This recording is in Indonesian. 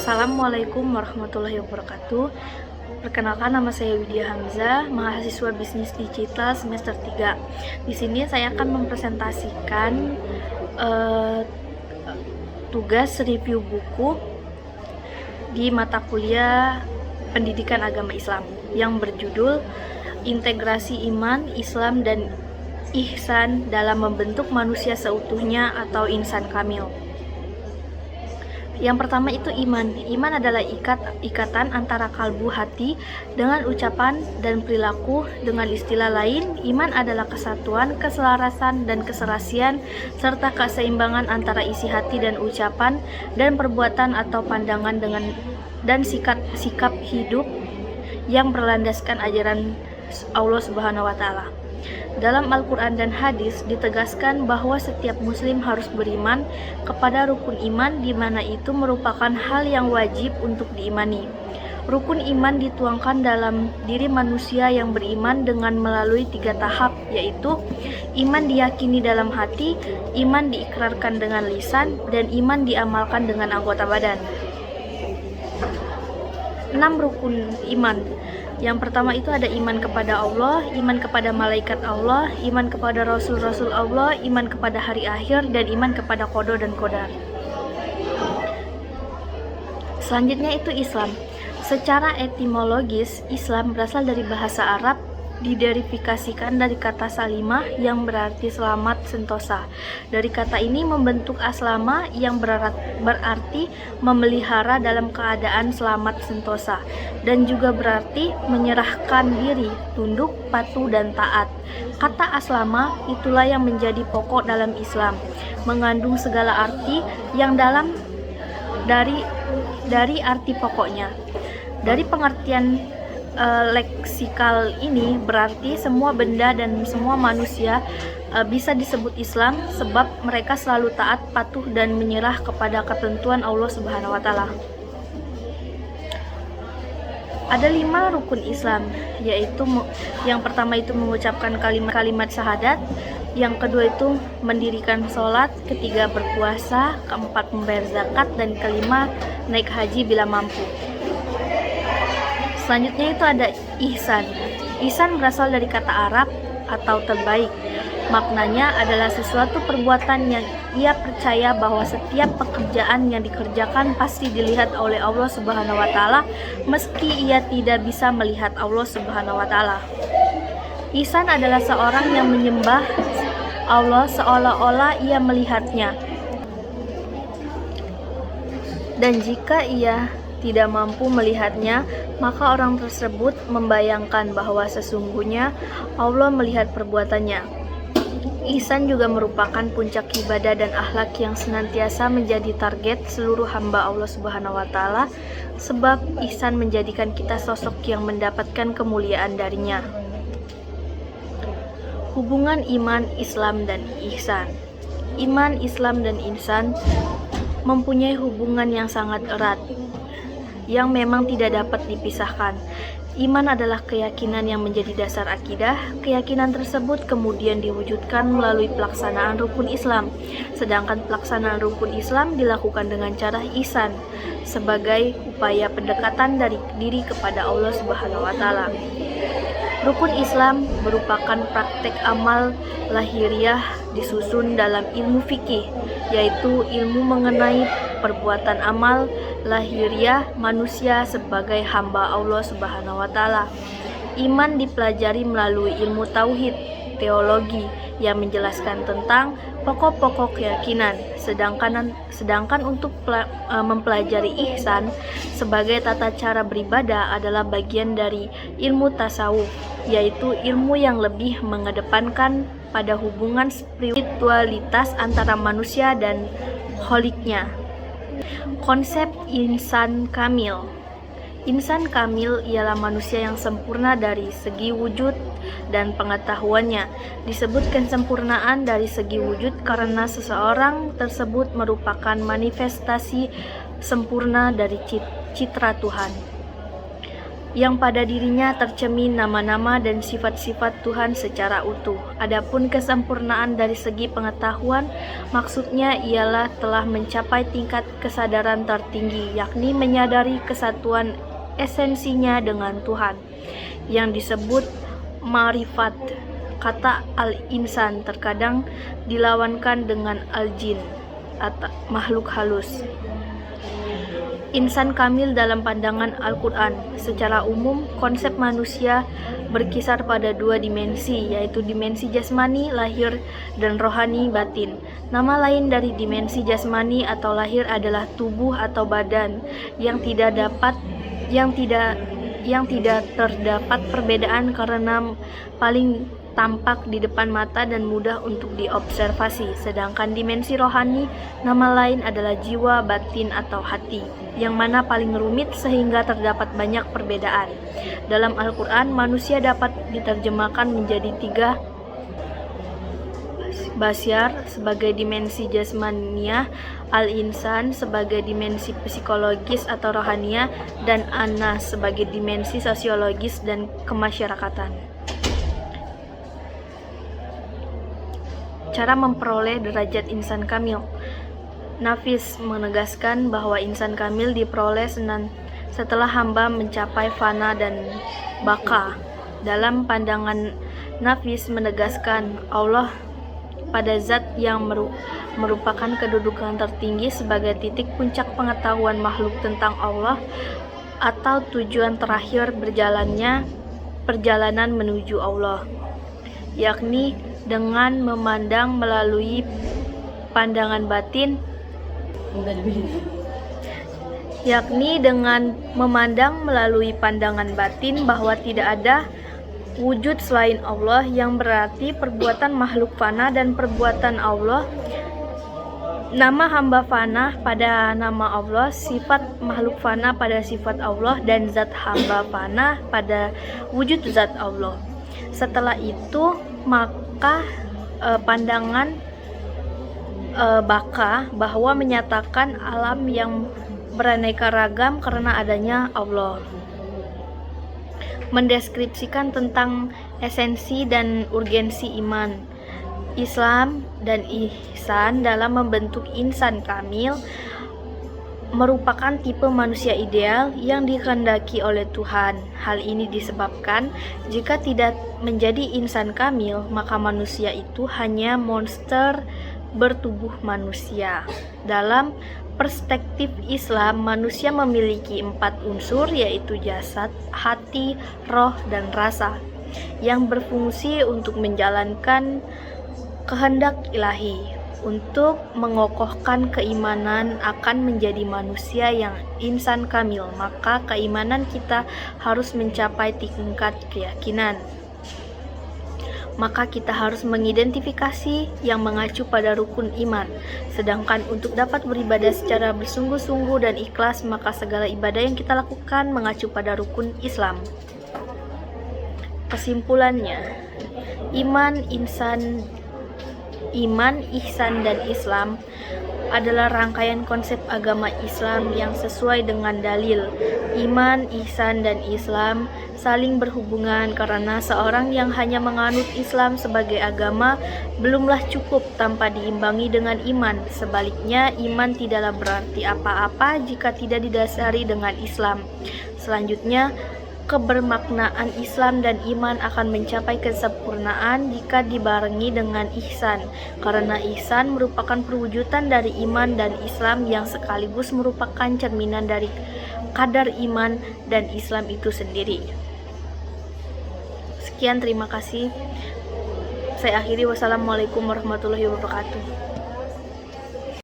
Assalamualaikum warahmatullahi wabarakatuh. Perkenalkan, nama saya Widya Hamzah, mahasiswa Bisnis Digital semester 3. Di sini saya akan mempresentasikan tugas review buku di mata kuliah Pendidikan Agama Islam yang berjudul Integrasi Iman, Islam, dan Ihsan dalam Membentuk Manusia Seutuhnya atau Insan Kamil. Yang pertama itu iman. Iman adalah ikatan antara kalbu hati dengan ucapan dan perilaku. Dengan istilah lain, iman adalah kesatuan, keselarasan, dan keserasian serta keseimbangan antara isi hati dan ucapan dan perbuatan atau pandangan dan sikap hidup yang berlandaskan ajaran Allah Subhanahu wa taala. Dalam Al-Quran dan hadis ditegaskan bahwa setiap muslim harus beriman kepada rukun iman, di mana itu merupakan hal yang wajib untuk diimani. Rukun iman dituangkan dalam diri manusia yang beriman dengan melalui 3 tahap, yaitu iman diyakini dalam hati, iman diikrarkan dengan lisan, dan iman diamalkan dengan anggota badan. 6 rukun iman. Yang pertama itu ada iman kepada Allah, iman kepada malaikat Allah, iman kepada rasul-rasul Allah, iman kepada hari akhir, dan iman kepada qada dan qadar. Selanjutnya itu Islam. Secara etimologis, Islam berasal dari bahasa Arab, diderifikasikan dari kata salimah yang berarti selamat sentosa. Dari kata ini membentuk aslama yang berarti memelihara dalam keadaan selamat sentosa, dan juga berarti menyerahkan diri, tunduk, patuh, dan taat. Kata aslama itulah yang menjadi pokok dalam Islam, mengandung segala arti yang dalam dari arti pokoknya. Dari pengertian leksikal ini berarti semua benda dan semua manusia bisa disebut Islam sebab mereka selalu taat, patuh, dan menyerah kepada ketentuan Allah Subhanahu wa taala. Ada 5 rukun Islam, yaitu yang pertama itu mengucapkan kalimat syahadat, yang kedua itu mendirikan sholat, ketiga berpuasa, keempat membayar zakat, dan kelima naik haji bila mampu. Selanjutnya itu ada ihsan. Ihsan berasal dari kata Arab atau terbaik. Maknanya adalah sesuatu perbuatan yang ia percaya bahwa setiap pekerjaan yang dikerjakan pasti dilihat oleh Allah Subhanahu wa taala meski ia tidak bisa melihat Allah Subhanahu wa taala. Ihsan adalah seorang yang menyembah Allah seolah-olah ia melihatnya. Dan jika ia tidak mampu melihatnya, maka orang tersebut membayangkan bahwa sesungguhnya Allah melihat perbuatannya. Ihsan juga merupakan puncak ibadah dan akhlak yang senantiasa menjadi target seluruh hamba Allah Subhanahu wa taala, sebab ihsan menjadikan kita sosok yang mendapatkan kemuliaan darinya. Hubungan iman, Islam, dan ihsan. Iman, Islam, dan ihsan mempunyai hubungan yang sangat erat, yang memang tidak dapat dipisahkan. Iman adalah keyakinan yang menjadi dasar akidah. Keyakinan tersebut kemudian diwujudkan melalui pelaksanaan rukun Islam. Sedangkan pelaksanaan rukun Islam dilakukan dengan cara ihsan sebagai upaya pendekatan dari diri kepada Allah Subhanahu wa taala. Rukun Islam merupakan praktek amal lahiriah disusun dalam ilmu fikih, yaitu ilmu mengenai perbuatan amal lahiriah manusia sebagai hamba Allah Subhanahu wa taala. Iman dipelajari melalui ilmu tauhid, teologi yang menjelaskan tentang pokok-pokok keyakinan. Sedangkan untuk mempelajari ihsan sebagai tata cara beribadah adalah bagian dari ilmu tasawuf, yaitu ilmu yang lebih mengedepankan pada hubungan spiritualitas antara manusia dan kholiknya. Konsep insan kamil. Insan kamil ialah manusia yang sempurna dari segi wujud dan pengetahuannya. Disebut kesempurnaan dari segi wujud karena seseorang tersebut merupakan manifestasi sempurna dari citra Tuhan. yang pada dirinya tercermin nama-nama dan sifat-sifat Tuhan secara utuh. Adapun kesempurnaan dari segi pengetahuan, maksudnya ialah telah mencapai tingkat kesadaran tertinggi, yakni menyadari kesatuan esensinya dengan Tuhan, yang disebut ma'rifat. Kata al-insan terkadang dilawankan dengan al-jin atau makhluk halus. Insan kamil dalam pandangan Al-Quran. Secara umum, konsep manusia berkisar pada dua dimensi, yaitu dimensi jasmani, lahir, dan rohani, batin. Nama lain dari dimensi jasmani atau lahir adalah tubuh atau badan yang tidak terdapat perbedaan karena paling tampak di depan mata dan mudah untuk diobservasi. Sedangkan dimensi rohani, nama lain adalah jiwa, batin, atau hati, yang mana paling rumit sehingga terdapat banyak perbedaan. Dalam Al-Quran, manusia dapat diterjemahkan menjadi tiga: Basyar sebagai dimensi jasmaniah, al-insan sebagai dimensi psikologis atau rohaniah, dan anas sebagai dimensi sosiologis dan kemasyarakatan. Cara memperoleh derajat insan kamil. Nafis menegaskan bahwa insan kamil diperoleh setelah hamba mencapai fana dan baka. Dalam pandangan Nafis menegaskan Allah pada zat yang merupakan kedudukan tertinggi sebagai titik puncak pengetahuan makhluk tentang Allah atau tujuan terakhir perjalanan menuju Allah, yakni dengan memandang melalui pandangan batin bahwa tidak ada wujud selain Allah, yang berarti perbuatan makhluk fana dan perbuatan Allah, nama hamba fana pada nama Allah, sifat makhluk fana pada sifat Allah, dan zat hamba fana pada wujud zat Allah. Setelah itu maka pandangan baka bahwa menyatakan alam yang beraneka ragam karena adanya Allah, mendeskripsikan tentang esensi dan urgensi iman, Islam, dan ihsan dalam membentuk insan kamil, merupakan tipe manusia ideal yang dikehendaki oleh Tuhan. Hal ini disebabkan jika tidak menjadi insan kamil, maka manusia itu hanya monster bertubuh manusia. Dalam perspektif Islam, manusia memiliki 4 unsur, yaitu jasad, hati, roh, dan rasa, yang berfungsi untuk menjalankan kehendak ilahi. Untuk mengokohkan keimanan akan menjadi manusia yang insan kamil, maka keimanan kita harus mencapai tingkat keyakinan. Maka kita harus mengidentifikasi yang mengacu pada rukun iman. Sedangkan untuk dapat beribadah secara bersungguh-sungguh dan ikhlas, maka segala ibadah yang kita lakukan mengacu pada rukun Islam. Kesimpulannya, iman, ihsan, dan Islam adalah rangkaian konsep agama Islam yang sesuai dengan dalil. Iman, ihsan, dan Islam saling berhubungan karena seorang yang hanya menganut Islam sebagai agama belumlah cukup tanpa diimbangi dengan iman. Sebaliknya, iman tidaklah berarti apa-apa jika tidak didasari dengan Islam. Selanjutnya, kebermaknaan Islam dan iman akan mencapai kesempurnaan jika dibarengi dengan ihsan, karena ihsan merupakan perwujudan dari iman dan Islam yang sekaligus merupakan cerminan dari kadar iman dan Islam itu sendiri. Sekian, terima kasih. Saya akhiri. Wassalamualaikum warahmatullahi wabarakatuh.